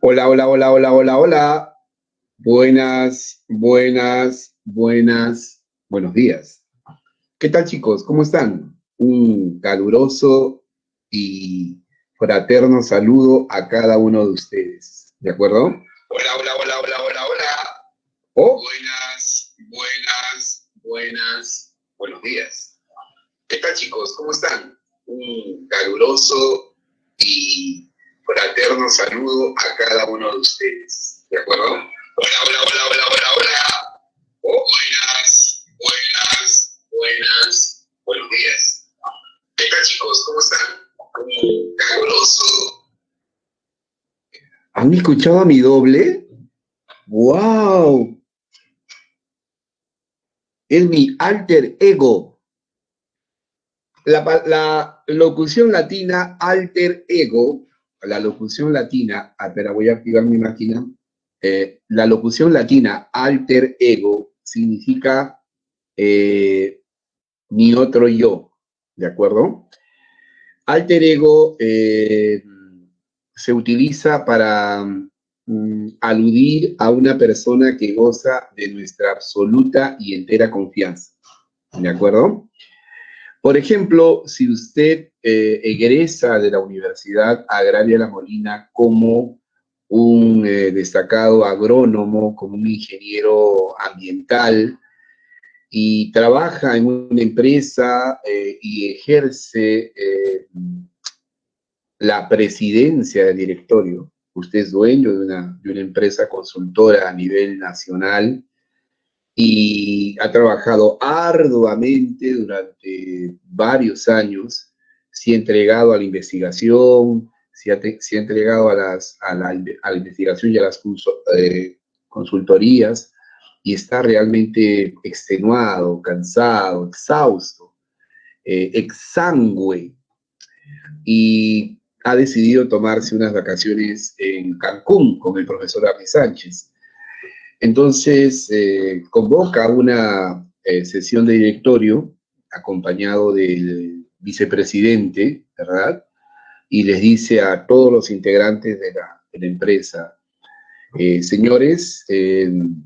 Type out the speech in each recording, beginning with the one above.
Hola, hola, hola, hola, hola, hola. Buenas, buenas, buenas, buenos días. ¿Qué tal, chicos? ¿Cómo están? Un caluroso y fraterno saludo a cada uno de ustedes. ¿De acuerdo? Hola, hola, hola, hola, hola, hola. Oh, buenas, buenas, buenas, buenos días. ¿Qué tal, chicos? ¿Cómo están? Un caluroso y fraterno saludo a cada uno de ustedes. ¿De acuerdo? Hola, hola, hola, hola, hola, hola. Oh, buenas, buenas, buenas, buenos días. ¿Qué tal, chicos? ¿Cómo están? Un caluroso. ¿Han escuchado a mi doble? ¡Wow! Es mi alter ego. La locución latina alter ego, la locución latina, espera, voy a activar mi máquina. La locución latina alter ego significa mi otro yo, ¿de acuerdo? Alter ego se utiliza para aludir a una persona que goza de nuestra absoluta y entera confianza, ¿de acuerdo? Por ejemplo, si usted egresa de la Universidad Agraria La Molina como un destacado agrónomo, como un ingeniero ambiental y trabaja en una empresa y ejerce la presidencia del directorio, usted es dueño de una empresa consultora a nivel nacional y ha trabajado arduamente durante varios años, se ha entregado a la investigación, se ha entregado a la investigación y a las consultorías y está realmente extenuado, cansado, exhausto, exangüe y ha decidido tomarse unas vacaciones en Cancún con el profesor Arne Sánchez. Entonces, convoca una sesión de directorio acompañado del vicepresidente, ¿verdad? Y les dice a todos los integrantes de la empresa, señores, en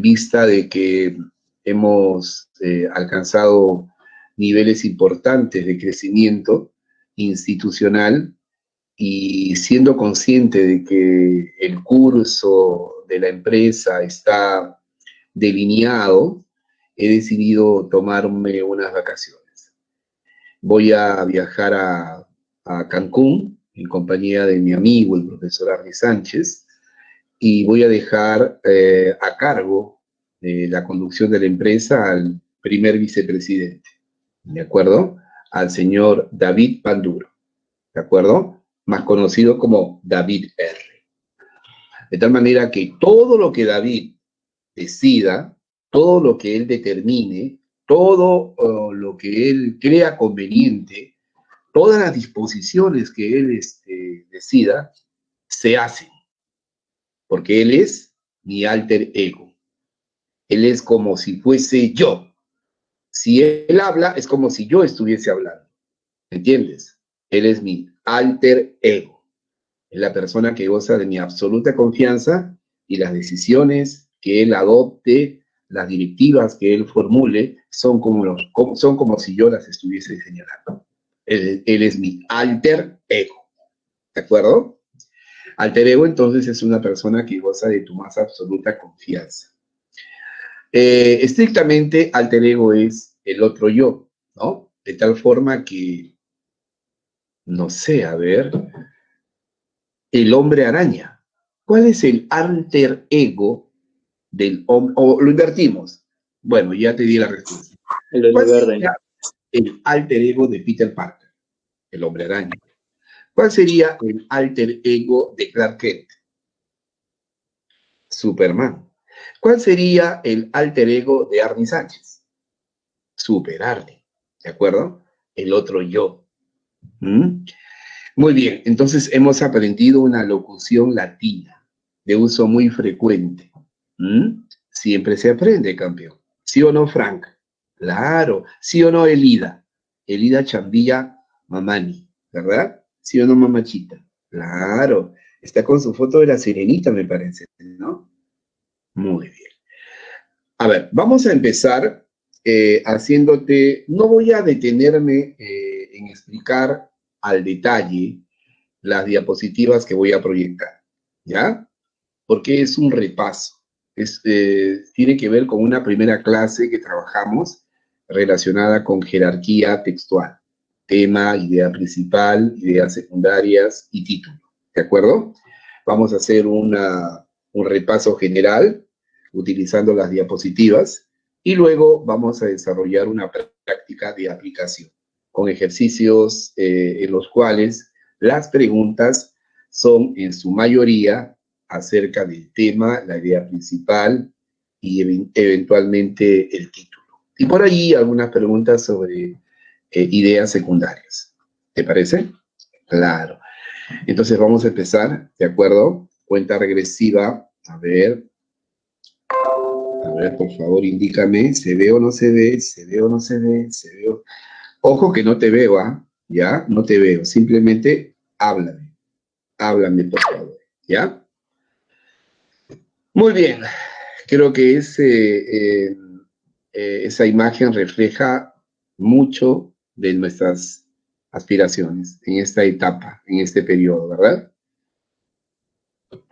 vista de que hemos alcanzado niveles importantes de crecimiento institucional, y siendo consciente de que el curso de la empresa está delineado, he decidido tomarme unas vacaciones. Voy a viajar a Cancún en compañía de mi amigo, el profesor Arne Sánchez, y voy a dejar a cargo de la conducción de la empresa al primer vicepresidente, ¿de acuerdo? Al señor David Panduro, ¿de acuerdo? Más conocido como David R. De tal manera que todo lo que David decida, todo lo que él determine, todo lo que él crea conveniente, todas las disposiciones que él decida, se hacen, porque él es mi alter ego. Él es como si fuese yo. Si él habla, es como si yo estuviese hablando. ¿Entiendes? Él es mi alter ego. Es la persona que goza de mi absoluta confianza y las decisiones que él adopte, las directivas que él formule, son como si yo las estuviese señalando. Él es mi alter ego. ¿De acuerdo? Alter ego entonces es una persona que goza de tu más absoluta confianza. Estrictamente, alter ego es el otro yo, ¿no? De tal forma que, no sé, a ver, el hombre araña. ¿Cuál es el alter ego del hombre? O lo invertimos. Bueno, ya te di la respuesta. El Duende ¿Cuál Verde. sería el alter ego de Peter Parker? El hombre araña. ¿Cuál sería el alter ego de Clark Kent? Superman. ¿Cuál sería el alter ego de Arnie Sánchez? Super Arnie. ¿De acuerdo? El otro yo. ¿Mm? Muy bien, entonces hemos aprendido una locución latina de uso muy frecuente. ¿Mm? Siempre se aprende, campeón. ¿Sí o no, Frank? Claro. ¿Sí o no, Elida? Elida Chambilla Mamani, ¿verdad? ¿Sí o no, mamachita? Claro. Está con su foto de la sirenita, me parece, ¿no? Muy bien. A ver, vamos a empezar haciéndote, no voy a detenerme en explicar al detalle las diapositivas que voy a proyectar, ¿ya? Porque es un repaso. Tiene que ver con una primera clase que trabajamos relacionada con jerarquía textual. Tema, idea principal, ideas secundarias y título. ¿De acuerdo? Vamos a hacer un repaso general utilizando las diapositivas y luego vamos a desarrollar una práctica de aplicación con ejercicios en los cuales las preguntas son en su mayoría acerca del tema, la idea principal y eventualmente el título. Y por ahí algunas preguntas sobre ideas secundarias. ¿Te parece? Claro. Entonces vamos a empezar, ¿de acuerdo? Cuenta regresiva. A ver, por favor, indícame, ¿se ve o no se ve? ¿Se ve o no se ve? ¿Se ve o... Ojo que no te veo, ¿ah? ¿Ya? No te veo. Simplemente háblame. Háblame, por favor. ¿Ya? Muy bien. Creo que esa imagen refleja mucho de nuestras aspiraciones en esta etapa, en este periodo, ¿verdad?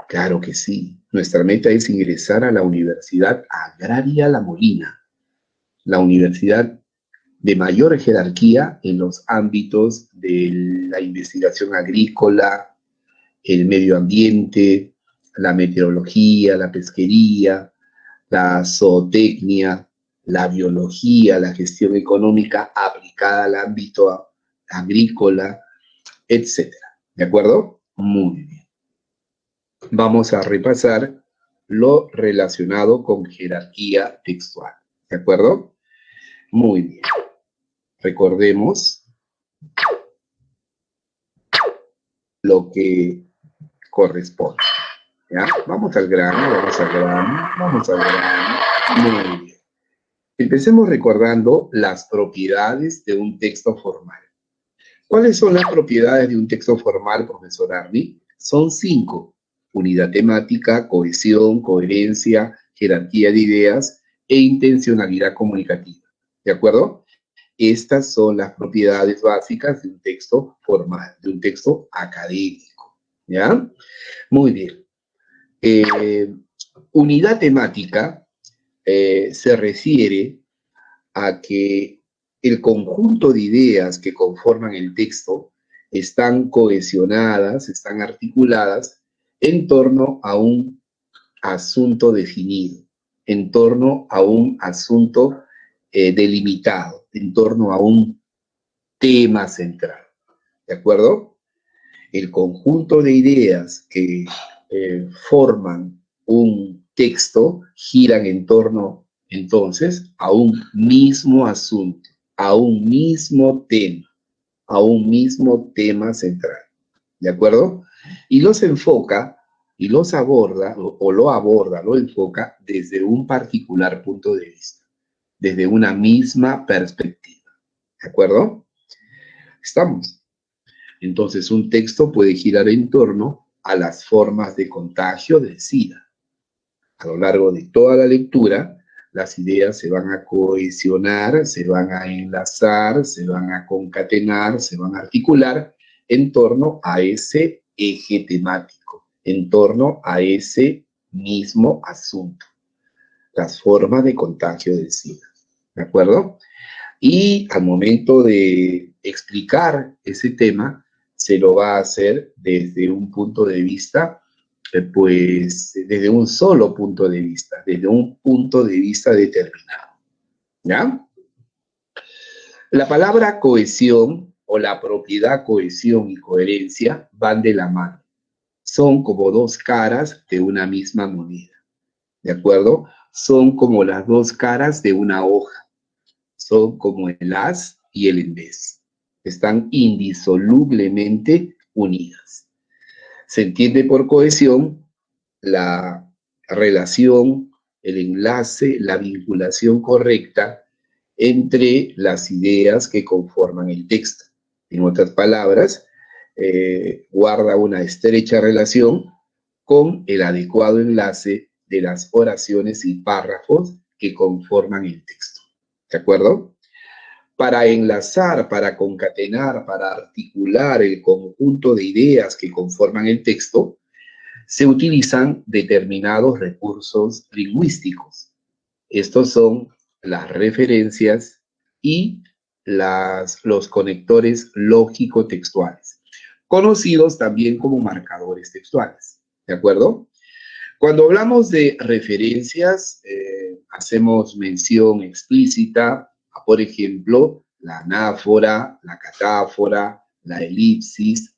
Claro que sí. Nuestra meta es ingresar a la Universidad Agraria La Molina, la universidad de mayor jerarquía en los ámbitos de la investigación agrícola, el medio ambiente, la meteorología, la pesquería, la zootecnia, la biología, la gestión económica aplicada al ámbito agrícola, etcétera. ¿De acuerdo? Muy bien. Vamos a repasar lo relacionado con jerarquía textual. ¿De acuerdo? Muy bien. Recordemos lo que corresponde. ¿Ya? Vamos al grano, vamos al grano, vamos al grano. Muy bien. Empecemos recordando las propiedades de un texto formal. ¿Cuáles son las propiedades de un texto formal, profesor Arni? Son 5. Unidad temática, cohesión, coherencia, jerarquía de ideas e intencionalidad comunicativa. ¿De acuerdo? Estas son las propiedades básicas de un texto formal, de un texto académico. ¿Ya? Muy bien. Unidad temática se refiere a que el conjunto de ideas que conforman el texto están cohesionadas, están articuladas en torno a un asunto definido, en torno a un asunto delimitado, en torno a un tema central. ¿De acuerdo? El conjunto de ideas que forman un texto giran en torno entonces a un mismo asunto, a un mismo tema central. ¿De acuerdo? Y los enfoca y los aborda, o lo aborda, lo enfoca desde un particular punto de vista, desde una misma perspectiva. ¿De acuerdo? ¿Estamos? Entonces, un texto puede girar en torno a las formas de contagio del SIDA. A lo largo de toda la lectura, las ideas se van a cohesionar, se van a enlazar, se van a concatenar, se van a articular en torno a ese eje temático, en torno a ese mismo asunto, las formas de contagio del SIDA. ¿De acuerdo? Y al momento de explicar ese tema, se lo va a hacer desde un punto de vista, pues desde un solo punto de vista, desde un punto de vista determinado. ¿Ya? La palabra cohesión o la propiedad cohesión y coherencia van de la mano. Son como dos caras de una misma moneda. ¿De acuerdo? Son como las dos caras de una hoja. Son como el haz y el en vez. Están indisolublemente unidas. Se entiende por cohesión la relación, el enlace, la vinculación correcta entre las ideas que conforman el texto. En otras palabras, guarda una estrecha relación con el adecuado enlace de las oraciones y párrafos que conforman el texto. ¿De acuerdo? Para enlazar, para concatenar, para articular el conjunto de ideas que conforman el texto, se utilizan determinados recursos lingüísticos. Estos son las referencias y los conectores lógico-textuales, conocidos también como marcadores textuales. ¿De acuerdo? Cuando hablamos de referencias, hacemos mención explícita a, por ejemplo, la anáfora, la catáfora, la elipsis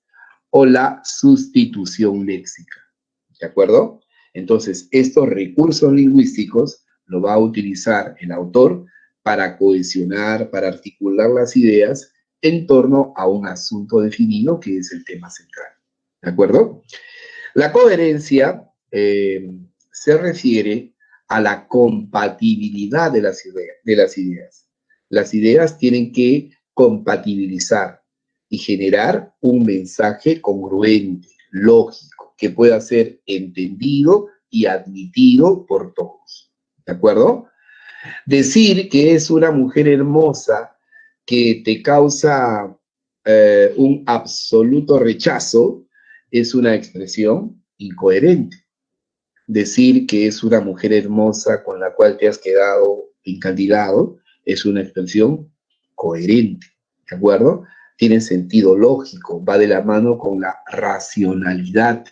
o la sustitución léxica. ¿De acuerdo? Entonces, estos recursos lingüísticos lo va a utilizar el autor para cohesionar, para articular las ideas en torno a un asunto definido que es el tema central. ¿De acuerdo? La coherencia se refiere a la compatibilidad de las ideas. Las ideas tienen que compatibilizar y generar un mensaje congruente, lógico, que pueda ser entendido y admitido por todos. ¿De acuerdo? Decir que es una mujer hermosa que te causa un absoluto rechazo es una expresión incoherente. Decir que es una mujer hermosa con la cual te has quedado encandilado es una expresión coherente, ¿de acuerdo? Tiene sentido lógico, va de la mano con la racionalidad,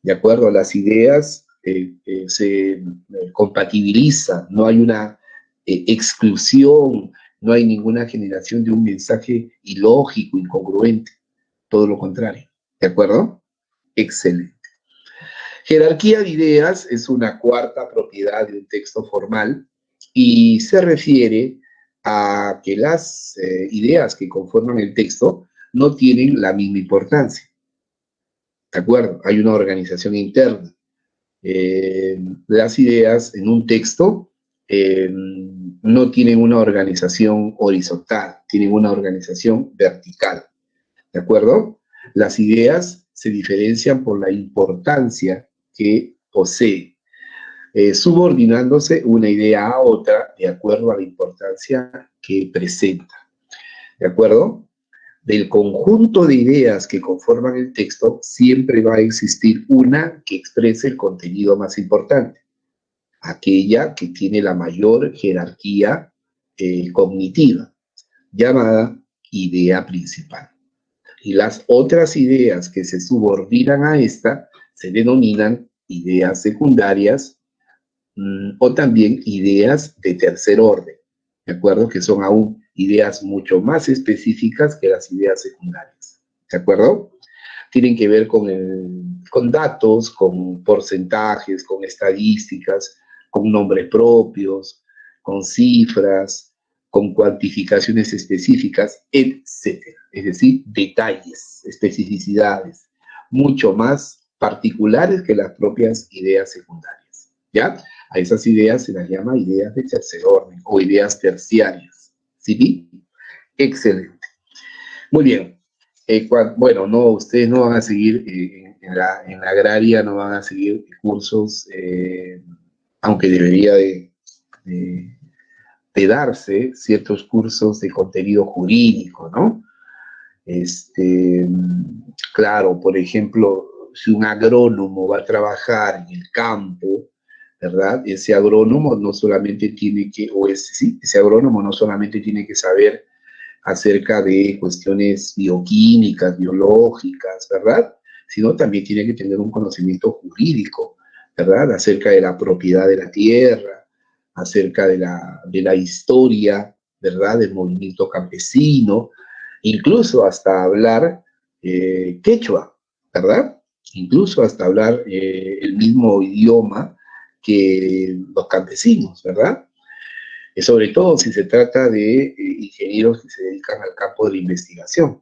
¿de acuerdo? Las ideas se compatibilizan, no hay una exclusión, no hay ninguna generación de un mensaje ilógico, incongruente, todo lo contrario, ¿de acuerdo? Excelente. Jerarquía de ideas es una cuarta propiedad de un texto formal y se refiere a que las ideas que conforman el texto no tienen la misma importancia. ¿De acuerdo? Hay una organización interna. Las ideas en un texto no tienen una organización horizontal, tienen una organización vertical. ¿De acuerdo? Las ideas se diferencian por la importancia que posee, subordinándose una idea a otra de acuerdo a la importancia que presenta. ¿De acuerdo? Del conjunto de ideas que conforman el texto, siempre va a existir una que exprese el contenido más importante, aquella que tiene la mayor jerarquía cognitiva, llamada idea principal. Y las otras ideas que se subordinan a esta se denominan ideas secundarias o también ideas de tercer orden, ¿de acuerdo? Que son aún ideas mucho más específicas que las ideas secundarias, ¿de acuerdo? Tienen que ver con datos, con porcentajes, con estadísticas, con nombres propios, con cifras, con cuantificaciones específicas, etcétera. Es decir, detalles, especificidades, mucho más particulares que las propias ideas secundarias, ¿ya? A esas ideas se las llama ideas de tercer orden o ideas terciarias, ¿sí? Excelente. Muy bien. Bueno, no, ustedes no van a seguir en la agraria, no van a seguir cursos, aunque debería de darse ciertos cursos de contenido jurídico, ¿no? Claro, por ejemplo, si un agrónomo va a trabajar en el campo, ¿verdad? Ese agrónomo no solamente tiene que, ese agrónomo no solamente tiene que saber acerca de cuestiones bioquímicas, biológicas, ¿verdad? Sino también tiene que tener un conocimiento jurídico, ¿verdad? Acerca de la propiedad de la tierra, acerca de la historia, ¿verdad? Del movimiento campesino, incluso hasta hablar quechua, ¿verdad? Incluso hasta hablar el mismo idioma que los campesinos, ¿verdad? Sobre todo si se trata de ingenieros que se dedican al campo de la investigación.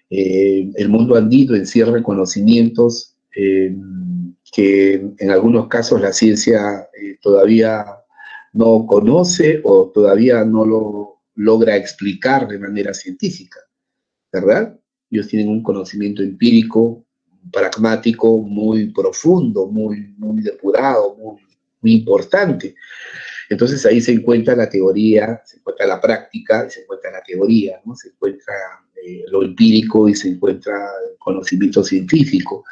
El mundo andino encierra conocimientos que en algunos casos la ciencia todavía no conoce o todavía no lo logra explicar de manera científica, ¿verdad? ellos tienen un conocimiento empírico, pragmático, muy profundo, muy depurado, muy importante. Entonces ahí se encuentra la teoría, se encuentra la práctica, se encuentra la teoría, ¿no? Se encuentra lo empírico y se encuentra el conocimiento científico.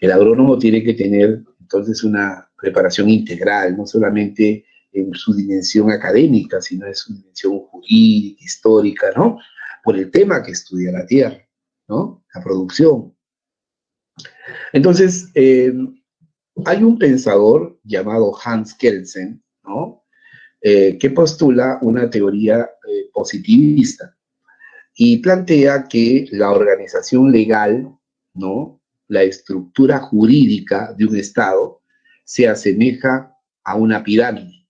El agrónomo tiene que tener entonces una preparación integral, no solamente en su dimensión académica, sino en su dimensión jurídica, histórica, ¿no? Por el tema que estudia la tierra, ¿no? La producción. Entonces, hay un pensador llamado Hans Kelsen, ¿no? Que postula una teoría positivista y plantea que la organización legal, ¿no? La estructura jurídica de un Estado se asemeja a una pirámide.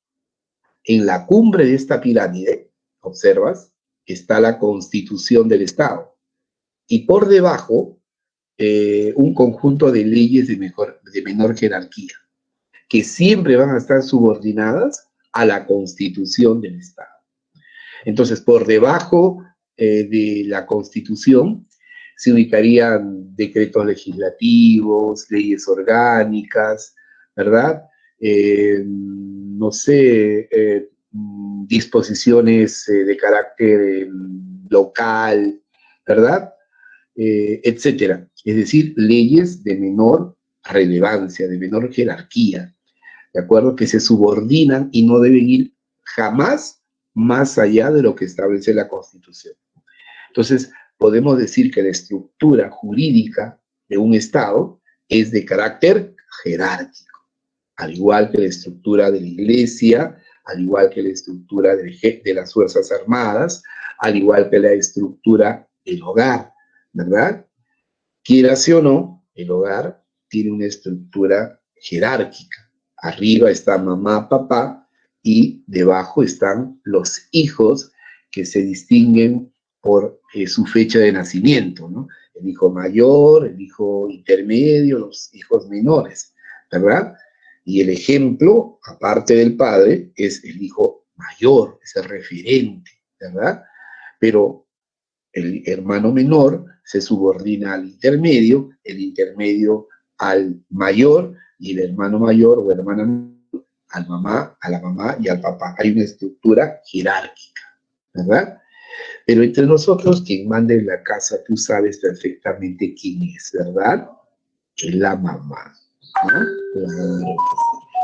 En la cumbre de esta pirámide, observas, está la constitución del Estado y por debajo un conjunto de leyes de menor jerarquía, que siempre van a estar subordinadas a la constitución del Estado. Entonces, por debajo de la Constitución se ubicarían decretos legislativos, leyes orgánicas, ¿verdad? No sé, disposiciones de carácter local, ¿verdad? Etcétera. Es decir, leyes de menor relevancia, de menor jerarquía, ¿de acuerdo? Que se subordinan y no deben ir jamás más allá de lo que establece la Constitución. Entonces, podemos decir que la estructura jurídica de un Estado es de carácter jerárquico, al igual que la estructura de la Iglesia, al igual que la estructura de las Fuerzas Armadas, al igual que la estructura del hogar, ¿verdad? Quieras o no, el hogar tiene una estructura jerárquica. Arriba está mamá, papá, y debajo están los hijos que se distinguen por su fecha de nacimiento, ¿no? El hijo mayor, el hijo intermedio, los hijos menores, ¿verdad? Y el ejemplo, aparte del padre, es el hijo mayor, es el referente, ¿verdad? Pero el hermano menor se subordina al intermedio, el intermedio al mayor y el hermano mayor o hermana al mamá, a la mamá y al papá. Hay una estructura jerárquica, ¿verdad? Pero entre nosotros, quien manda en la casa, tú sabes perfectamente quién es, ¿verdad? Es la mamá, ¿no? Claro.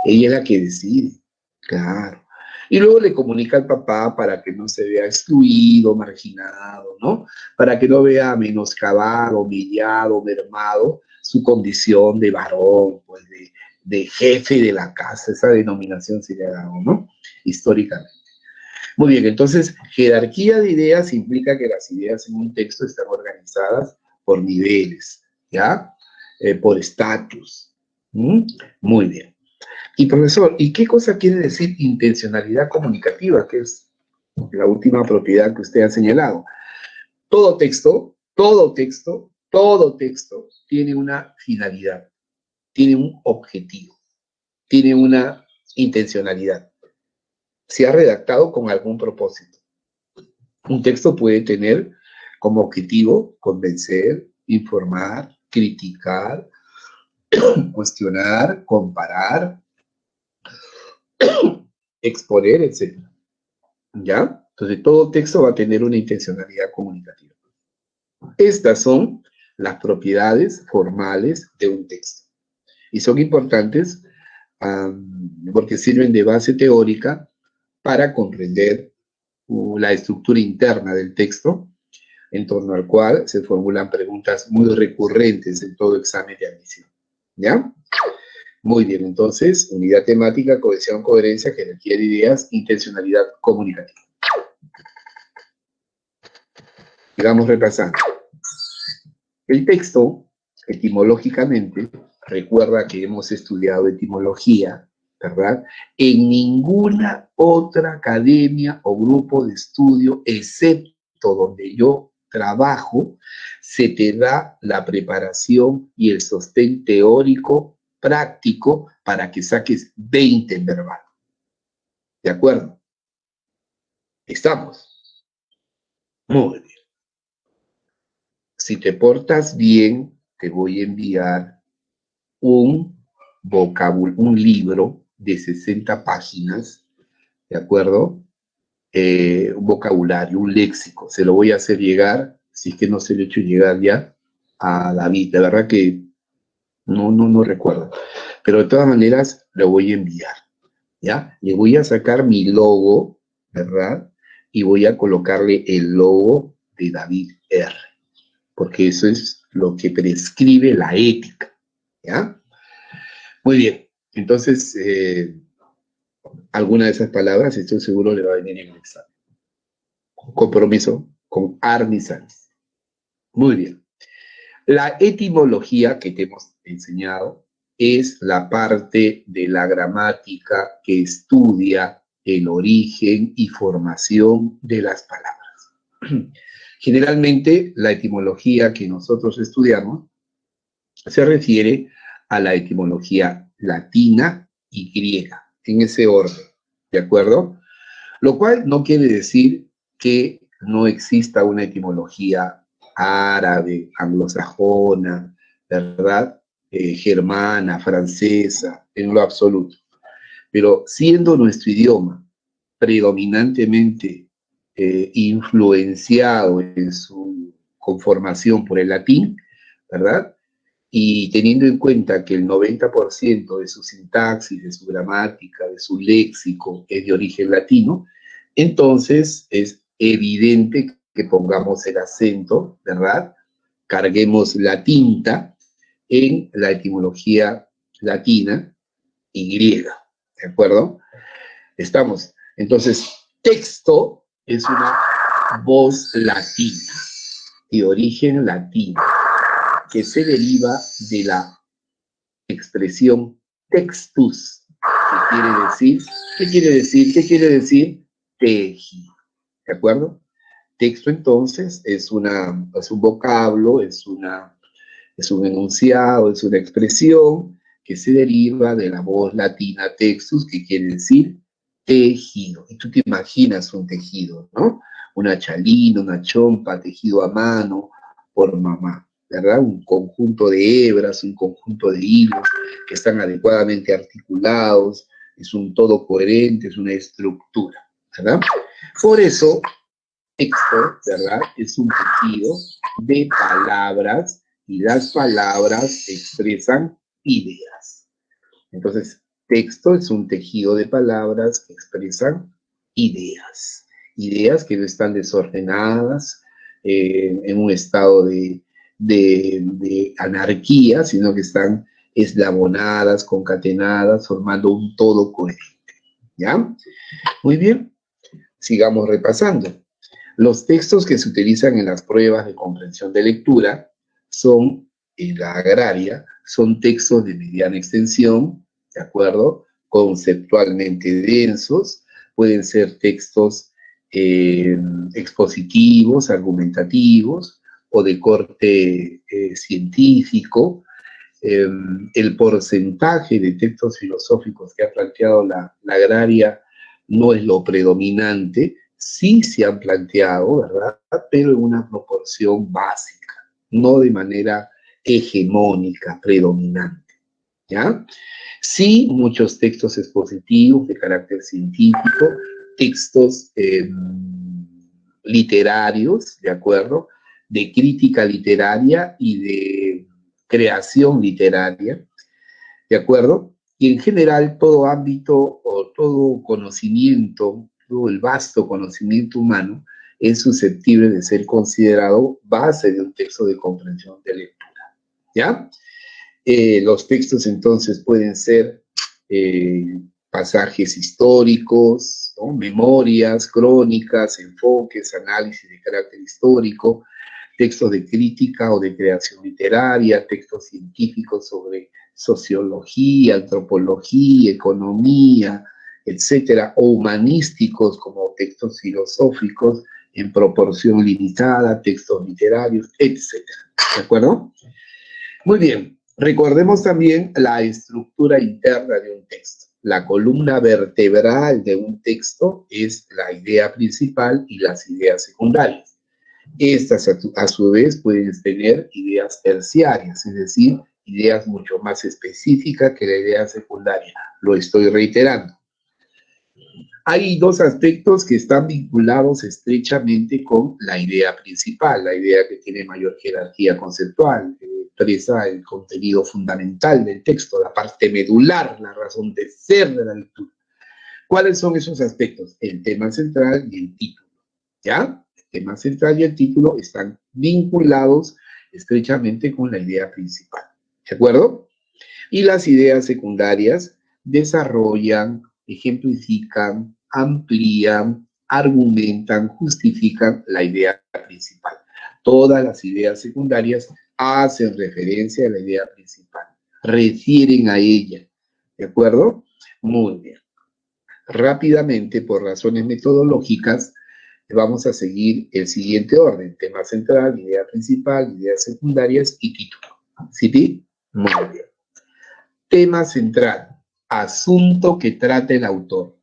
Ella es la que decide, claro. Y luego le comunica al papá para que no se vea excluido, marginado, ¿no? Para que no vea menoscabado, humillado, mermado su condición de varón, pues de jefe de la casa, esa denominación se le ha dado, ¿no? Históricamente. Muy bien, entonces, jerarquía de ideas implica que las ideas en un texto están organizadas por niveles, ¿ya? Por estatus. Muy bien. Y profesor, ¿y qué cosa quiere decir intencionalidad comunicativa? Que es la última propiedad que usted ha señalado. Todo texto, todo texto, todo texto tiene una finalidad, tiene un objetivo, tiene una intencionalidad. Se ha redactado con algún propósito. Un texto puede tener como objetivo convencer, informar, criticar, cuestionar, comparar, exponer, etc. ¿Ya? Entonces, todo texto va a tener una intencionalidad comunicativa. Estas son las propiedades formales de un texto. Y son importantes porque sirven de base teórica para comprender la estructura interna del texto, en torno al cual se formulan preguntas muy recurrentes en todo examen de admisión. ¿Ya? Muy bien, entonces, unidad temática, cohesión, coherencia, jerarquía de ideas, intencionalidad comunicativa. Y vamos repasando. El texto, etimológicamente, recuerda que hemos estudiado etimología, ¿verdad? En ninguna otra academia o grupo de estudio, excepto donde yo trabajo, se te da la preparación y el sostén teórico práctico para que saques 20 en verbal. ¿De acuerdo? ¿Estamos? Muy bien. Si te portas bien, te voy a enviar un un libro de 60 páginas, ¿de acuerdo? Un vocabulario, un léxico. Se lo voy a hacer llegar, si es que no se lo he hecho llegar ya, a David. La verdad que no recuerdo. Pero de todas maneras, lo voy a enviar, ¿ya? Le voy a sacar mi logo, ¿verdad? Y voy a colocarle el logo de David R, porque eso es lo que prescribe la ética, ¿ya? Muy bien. Entonces, alguna de esas palabras, estoy seguro, le va a venir en el examen. Compromiso con Arnisanes. Muy bien. La etimología que te hemos enseñado es la parte de la gramática que estudia el origen y formación de las palabras. Generalmente, la etimología que nosotros estudiamos se refiere a la etimología latina y griega, en ese orden, ¿de acuerdo? Lo cual no quiere decir que no exista una etimología árabe, anglosajona, ¿verdad? Germana, francesa, en lo absoluto. Pero siendo nuestro idioma predominantemente influenciado en su conformación por el latín, ¿verdad? Y teniendo en cuenta que el 90% de su sintaxis, de su gramática, de su léxico es de origen latino, entonces es evidente que pongamos el acento, ¿verdad? Carguemos la tinta en la etimología latina y griega, ¿de acuerdo? Estamos. Entonces, texto es una voz latina, de origen latino, que se deriva de la expresión textus, que quiere decir, ¿qué quiere decir? ¿Qué quiere decir? Tejido, ¿de acuerdo? Texto entonces es un vocablo, es un enunciado, es una expresión que se deriva de la voz latina textus, que quiere decir tejido. Y tú te imaginas un tejido, ¿no? Una chalina, una chompa, tejido a mano por mamá, ¿verdad? Un conjunto de hebras, un conjunto de hilos que están adecuadamente articulados, es un todo coherente, es una estructura, ¿verdad? Por eso, texto, ¿verdad? Es un tejido de palabras y las palabras expresan ideas. Entonces, texto es un tejido de palabras que expresan ideas. Ideas que no están desordenadas en un estado de anarquía, sino que están eslabonadas, concatenadas, formando un todo coherente. ¿Ya? Muy bien, sigamos repasando. Los textos que se utilizan en las pruebas de comprensión de lectura son, en la agraria, son textos de mediana extensión, ¿de acuerdo? Conceptualmente densos, pueden ser textos expositivos, argumentativos o de corte científico. El porcentaje de textos filosóficos que ha planteado la agraria no es lo predominante, sí se han planteado, ¿verdad? Pero en una proporción básica, no de manera hegemónica, predominante, ¿ya? Sí, muchos textos expositivos de carácter científico, textos literarios, ¿de acuerdo? De crítica literaria y de creación literaria, ¿de acuerdo? Y en general todo ámbito o todo conocimiento, todo el vasto conocimiento humano es susceptible de ser considerado base de un texto de comprensión de lectura, ¿ya? Los textos entonces pueden ser pasajes históricos, ¿no? Memorias, crónicas, enfoques, análisis de carácter histórico, textos de crítica o de creación literaria, textos científicos sobre sociología, antropología, economía, etcétera, o humanísticos como textos filosóficos en proporción limitada, textos literarios, etcétera. ¿De acuerdo? Muy bien. Recordemos también la estructura interna de un texto. La columna vertebral de un texto es la idea principal y las ideas secundarias. Estas a su vez pueden tener ideas terciarias, es decir, ideas mucho más específicas que la idea secundaria. Lo estoy reiterando. Hay dos aspectos que están vinculados estrechamente con la idea principal, la idea que tiene mayor jerarquía conceptual, que expresa el contenido fundamental del texto, la parte medular, la razón de ser de la lectura. ¿Cuáles son esos aspectos? El tema central y el título, ¿ya? El tema central y el título están vinculados estrechamente con la idea principal, ¿de acuerdo? Y las ideas secundarias desarrollan, ejemplifican, amplían, argumentan, justifican la idea principal. Todas las ideas secundarias hacen referencia a la idea principal, refieren a ella, ¿de acuerdo? Muy bien. Rápidamente, por razones metodológicas, vamos a seguir el siguiente orden: tema central, idea principal, ideas secundarias y título. ¿Sí? Muy bien. Tema central, asunto que trata el autor.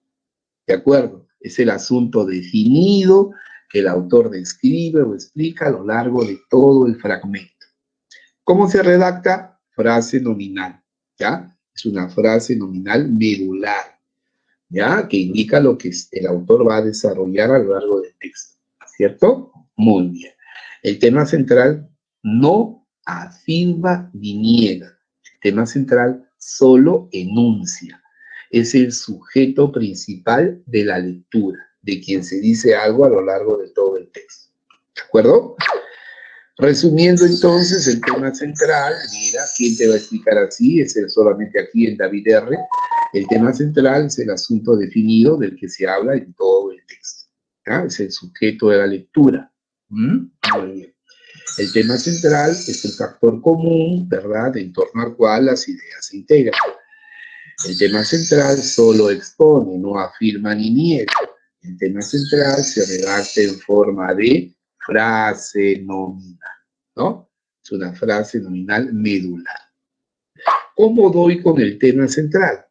¿De acuerdo? Es el asunto definido que el autor describe o explica a lo largo de todo el fragmento. ¿Cómo se redacta? Frase nominal, ¿ya? Es una frase nominal medular, ¿ya? Que indica lo que el autor va a desarrollar a lo largo del texto, ¿cierto? Muy bien. El tema central no afirma ni niega. El tema central solo enuncia. Es el sujeto principal de la lectura, de quien se dice algo a lo largo de todo el texto. ¿De acuerdo? Resumiendo entonces el tema central, mira, ¿quién te va a explicar así? Es solamente aquí en David R. El tema central es el asunto definido del que se habla en todo el texto. ¿Ya? Es el sujeto de la lectura. Muy bien. El tema central es el factor común, ¿verdad?, en torno al cual las ideas se integran. El tema central solo expone, no afirma ni niega. El tema central se redacta en forma de frase nominal, ¿no? Es una frase nominal medular. ¿Cómo doy con el tema central?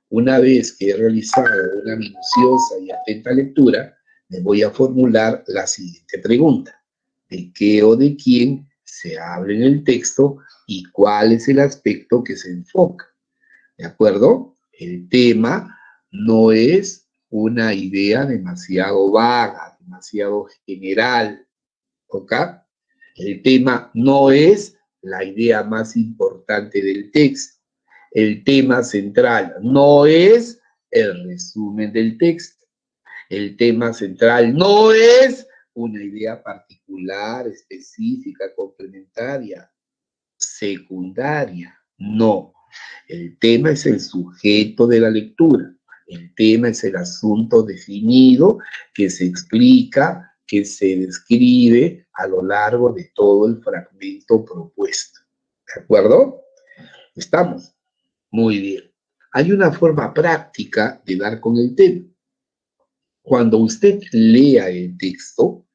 Una vez que he realizado una minuciosa y atenta lectura, me voy a formular la siguiente pregunta: ¿de qué o de quién se habla en el texto y cuál es el aspecto que se enfoca? ¿De acuerdo? El tema no es una idea demasiado vaga, demasiado general, ¿ok? El tema no es la idea más importante del texto. El tema central no es el resumen del texto. El tema central no es una idea particular, específica, complementaria, secundaria. No. El tema es el sujeto de la lectura. El tema es el asunto definido que se explica, que se describe a lo largo de todo el fragmento propuesto. ¿De acuerdo? ¿Estamos? Muy bien. Hay una forma práctica de dar con el tema. Cuando usted lea el texto,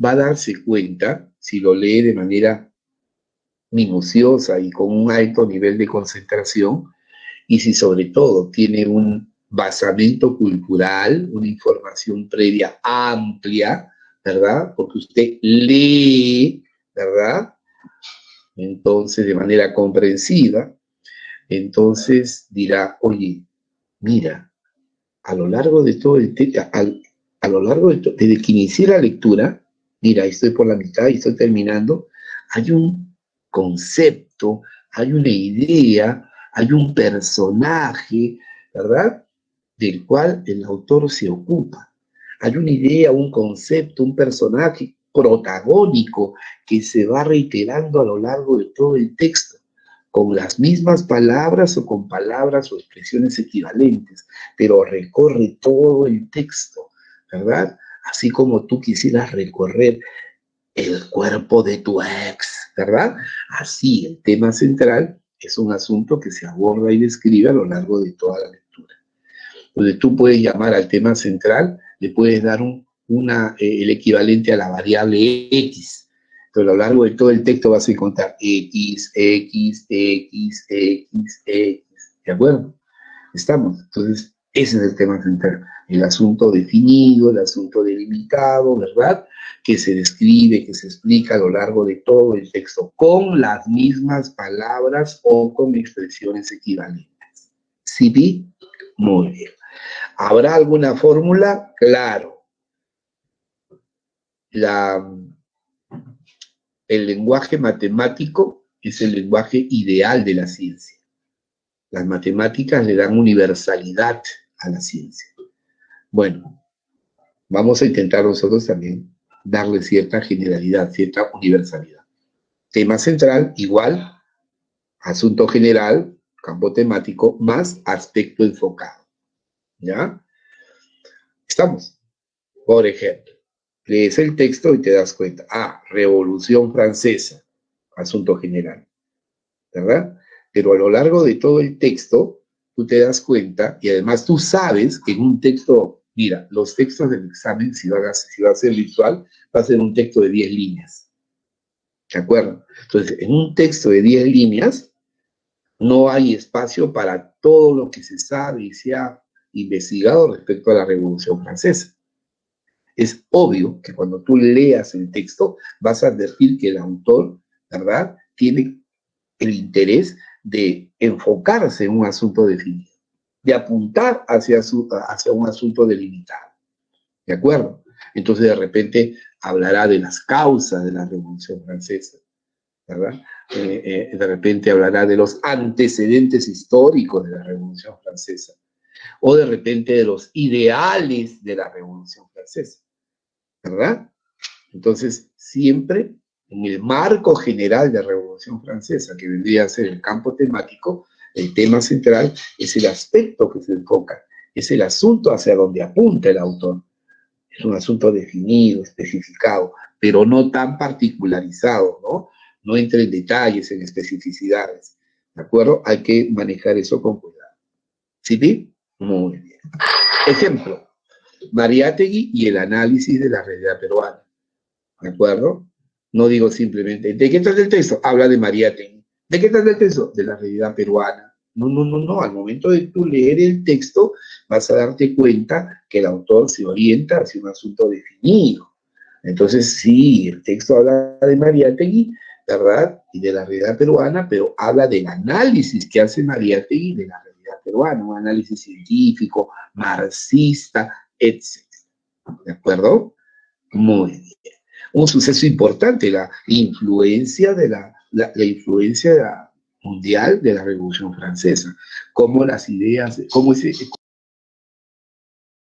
va a darse cuenta, si lo lee de manera minuciosa y con un alto nivel de concentración, y si sobre todo tiene un basamento cultural, una información previa amplia, ¿verdad? Porque usted lee, ¿verdad? Entonces, de manera comprensiva, entonces dirá: oye, mira, a lo largo de todo el texto, a lo largo de desde que inicié la lectura, mira, estoy por la mitad y estoy terminando, hay un concepto, hay una idea, hay un personaje, ¿verdad?, del cual el autor se ocupa. Hay una idea, un concepto, un personaje protagónico que se va reiterando a lo largo de todo el texto, con las mismas palabras o con palabras o expresiones equivalentes, pero recorre todo el texto, ¿verdad? Así como tú quisieras recorrer el cuerpo de tu ex, ¿verdad? Así, el tema central es un asunto que se aborda y describe a lo largo de toda la lectura. Donde tú puedes llamar al tema central, le puedes dar el equivalente a la variable X. Pero a lo largo de todo el texto vas a encontrar X, X, X, X, X. ¿De acuerdo? ¿Estamos? Entonces, ese es el tema central. El asunto definido, el asunto delimitado, ¿verdad? Que se describe, que se explica a lo largo de todo el texto, con las mismas palabras o con expresiones equivalentes. ¿Sí vi? Muy bien. ¿Habrá alguna fórmula? Claro. El lenguaje matemático es el lenguaje ideal de la ciencia. Las matemáticas le dan universalidad a la ciencia. Bueno, vamos a intentar nosotros también darle cierta generalidad, cierta universalidad. Tema central, igual, asunto general, campo temático, más aspecto enfocado. ¿Ya? ¿Estamos? Por ejemplo, lees el texto y te das cuenta. Revolución Francesa, asunto general. ¿Verdad? Pero a lo largo de todo el texto, tú te das cuenta, y además tú sabes que en un texto, mira, los textos del examen, si va a ser virtual, va a ser un texto de 10 líneas. ¿De acuerdo? Entonces, en un texto de 10 líneas, no hay espacio para todo lo que se sabe y se ha investigado respecto a la Revolución Francesa. Es obvio que cuando tú leas el texto, vas a advertir que el autor, ¿verdad?, tiene el interés de enfocarse en un asunto definido, de apuntar hacia un asunto delimitado. ¿De acuerdo? Entonces, de repente, hablará de las causas de la Revolución Francesa, ¿verdad? De repente hablará de los antecedentes históricos de la Revolución Francesa, o de repente de los ideales de la Revolución Francesa, ¿verdad? Entonces, siempre en el marco general de la Revolución Francesa, que vendría a ser el campo temático, el tema central es el aspecto que se enfoca, es el asunto hacia donde apunta el autor. Es un asunto definido, especificado, pero no tan particularizado, ¿no? No entra en detalles, en especificidades, ¿de acuerdo? Hay que manejar eso con cuidado. ¿Sí? Muy bien. Ejemplo, Mariátegui y el análisis de la realidad peruana. ¿De acuerdo? No digo simplemente, ¿de qué trata el texto? Habla de Mariátegui. ¿De qué trata el texto? De la realidad peruana. No. Al momento de tú leer el texto, vas a darte cuenta que el autor se orienta hacia un asunto definido. Entonces, sí, el texto habla de Mariátegui, ¿verdad? Y de la realidad peruana, pero habla del análisis que hace Mariátegui de la realidad peruana, un análisis científico, marxista, etc. ¿De acuerdo? Muy bien. Un suceso importante, la influencia mundial de la Revolución Francesa, cómo las ideas, cómo